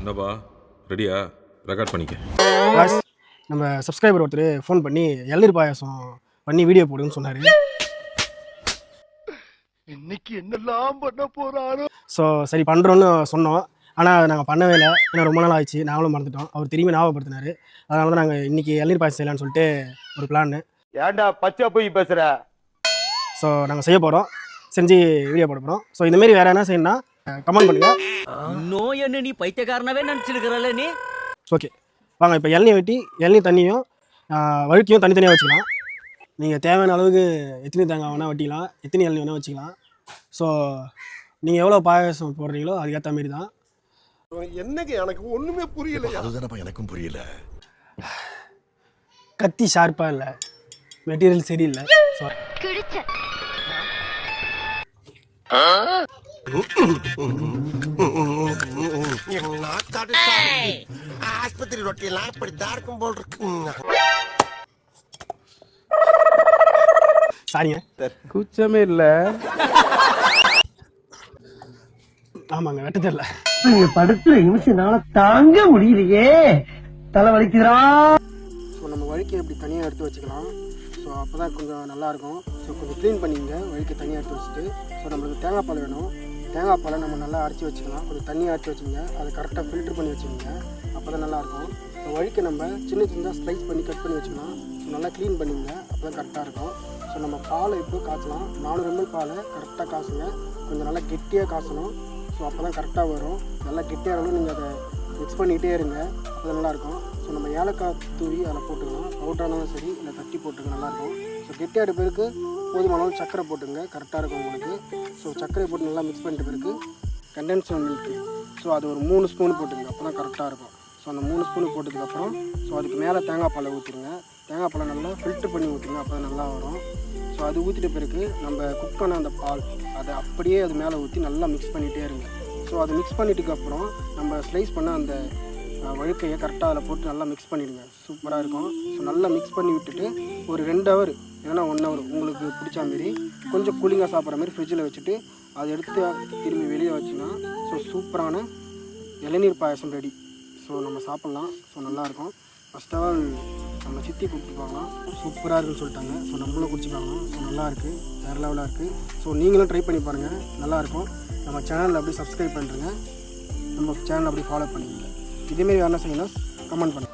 என்னப்பா ரெடியா? ரெக்கார்ட் பண்ணிக்க. பாஸ், நம்ம சப்ஸ்கிரைபர் ஒருத்தர் ஃபோன் பண்ணி இளநீர் பாயாசம் பண்ணி வீடியோ போடுன்னு சொன்னார். இன்னைக்கு என்னெல்லாம் பண்ண போறாரோ. ஸோ சரி பண்ணுறோன்னு சொன்னோம். ஆனால் அதை நாங்கள் பண்ணவே இல்லை. ஏன்னா ரொம்ப நாள் ஆயிடுச்சு, நாங்களும் மறந்துட்டோம். அவர் திரும்பி ஞாபகப்படுத்தினார். அதனால தான் நாங்கள் இன்றைக்கி இளநீர் பாயாசம் செய்யலான்னு சொல்லிட்டு ஒரு பிளான். ஏன்டா பச்சை போய் பேசுற? ஸோ நாங்கள் செய்ய போகிறோம், செஞ்சு வீடியோ போட போகிறோம். ஸோ இந்தமாரி வேறு என்ன செய்யணும்னா கமெண்ட் பண்ணுங்கள். இன்னும் என்ன நீ பைத்தியக்காரனவே நினச்சிருக்கிறல்ல நீ? ஓகே வாங்க, இப்போ இளநீர் வெட்டி இளநீர் தண்ணியும் வழுக்கியும் தனித்தனியாக வச்சுக்கலாம். நீங்கள் தேவையான அளவுக்கு எத்தனை தேங்காய் வேணால் வெட்டிக்கலாம், எத்தனை இளநீர் வேணால் வச்சுக்கலாம். ஸோ நீங்கள் எவ்வளோ பாயாசம் போடுறீங்களோ அதுக்கேற்ற மாரி தான். என்னங்க எனக்கு ஒண்ணுமே புரியல. அதுதானப்பா எனக்கும் புரியல. கத்தி ஷார்ப்பாக இல்லை, மெட்டீரியல் சரியில்லை. ஸோ ஆஸ்பத்திரி ரொட்டியெல்லாம் இப்படித்தான் இருக்கும் போல் இருக்கு. சாரிங்க, கூச்சமே இல்ல. ஆமாங்க வெட்ட தெரியல. நீங்க படுத்துற நிமிஷம்னால தாங்க முடியலையே, தலை வலிக்குதுடா. ஸோ நம்ம வழுக்கை இப்படி தனியாக எடுத்து வச்சுக்கலாம். ஸோ அப்போ தான் கொஞ்சம் நல்லாயிருக்கும். ஸோ கொஞ்சம் க்ளீன் பண்ணிங்க, வழுக்கை தனியாக எடுத்து வச்சுட்டு. ஸோ நம்மளுக்கு தேங்காய் பால் வேணும். தேங்காய் பாலை நம்ம நல்லா அரைச்சி வச்சுக்கலாம். கொஞ்சம் தண்ணியை அரைச்சி வச்சுங்க, அதை கரெக்டாக ஃபில்ட்ரு பண்ணி வச்சுக்கோங்க. அப்போ தான் நல்லாயிருக்கும். ஸோ வழுக்கை நம்ம சின்ன சின்னதாக ஸ்லைஸ் பண்ணி கட் பண்ணி வச்சுக்கலாம். ஸோ நல்லா க்ளீன் பண்ணிங்க, அப்போ தான் கரெக்டாக இருக்கும். ஸோ நம்ம பாலை இப்போ காய்ச்சலாம். 400 ml பாலை கரெக்டாக காசுங்க. கொஞ்சம் நல்லா கெட்டியாக காசணும். ஸோ அப்போ தான் கரெக்டாக வரும். நல்லா கெட்டியாக இருந்தாலும் நீங்கள் அதை மிக்ஸ் பண்ணிக்கிட்டே இருங்க, அப்போ தான் நல்லாயிருக்கும். ஸோ நம்ம ஏலக்காய் தூவி அதில் போட்டுக்கலாம். பவுடரானாலும் சரி இல்லை தட்டி போட்டுங்க, நல்லாயிருக்கும். ஸோ கெட்டியாக பேருக்கு போதுமான அளவு சர்க்கரை போட்டுங்க, கரெக்டாக இருக்கும் உங்களுக்கு. ஸோ சர்க்கரை போட்டு நல்லா மிக்ஸ் பண்ணிட்ட பிறகு கண்டென்ஸ்டு மில்க்கு, ஸோ அது ஒரு 3 ஸ்பூன் போட்டுங்க, அப்போ தான் கரெக்டாக இருக்கும். ஸோ அந்த 3 ஸ்பூன் போட்டதுக்கப்புறம் ஸோ அதுக்கு மேலே தேங்காய் பாலை ஊற்றிடுங்க. தேங்காய் பாலை நல்லா ஃபில்ட்ரு பண்ணி ஊற்றுங்க, அப்போ தான் நல்லா வரும். ஸோ அது ஊற்றிட்ட பிறகு நம்ம குக் பண்ண அந்த பால் அதை அப்படியே அது மேலே ஊற்றி நல்லா மிக்ஸ் பண்ணிகிட்டே இருங்க. ஸோ அதை மிக்ஸ் பண்ணிட்டுக்கப்புறம் நம்ம ஸ்லைஸ் பண்ண அந்த வழுக்கையை கரெக்டாக அதில் போட்டு நல்லா மிக்ஸ் பண்ணிவிடுங்க, சூப்பராக இருக்கும். ஸோ நல்லா மிக்ஸ் பண்ணி விட்டுட்டு ஒரு 2 ஹவர் இல்லைனா 1 ஹவர் உங்களுக்கு பிடிச்ச மாரி கொஞ்சம் கூலிங்காக சாப்பிட்ற மாதிரி ஃப்ரிட்ஜில் வச்சுட்டு அதை எடுத்து திரும்பி வெளியே வச்சுன்னா ஸோ சூப்பரான இளநீர் பாயாசம் ரெடி. ஸோ நம்ம சாப்பிட்லாம். ஸோ நல்லாயிருக்கும். ஃபஸ்ட் ஆஃப் ஆல் நம்ம சித்தி குடிச்சு பார்க்கலாம், சூப்பராக இருக்குன்னு சொல்லிட்டாங்க. ஸோ நம்மளும் குடிச்சு பார்க்கலாம். ஸோ நல்லாயிருக்கு, வேறு லெவலாக இருக்குது. ஸோ நீங்களும் ட்ரை பண்ணி பாருங்கள், நல்லாயிருக்கும். நம்ம சேனலில் அப்படியே சப்ஸ்கிரைப் பண்ணுறேங்க, நம்ம சேனல் அப்படியே ஃபாலோ பண்ணிக்கோங்க. இதேமாரி வேணா செய்யணும், கமெண்ட் பண்ணுங்கள்.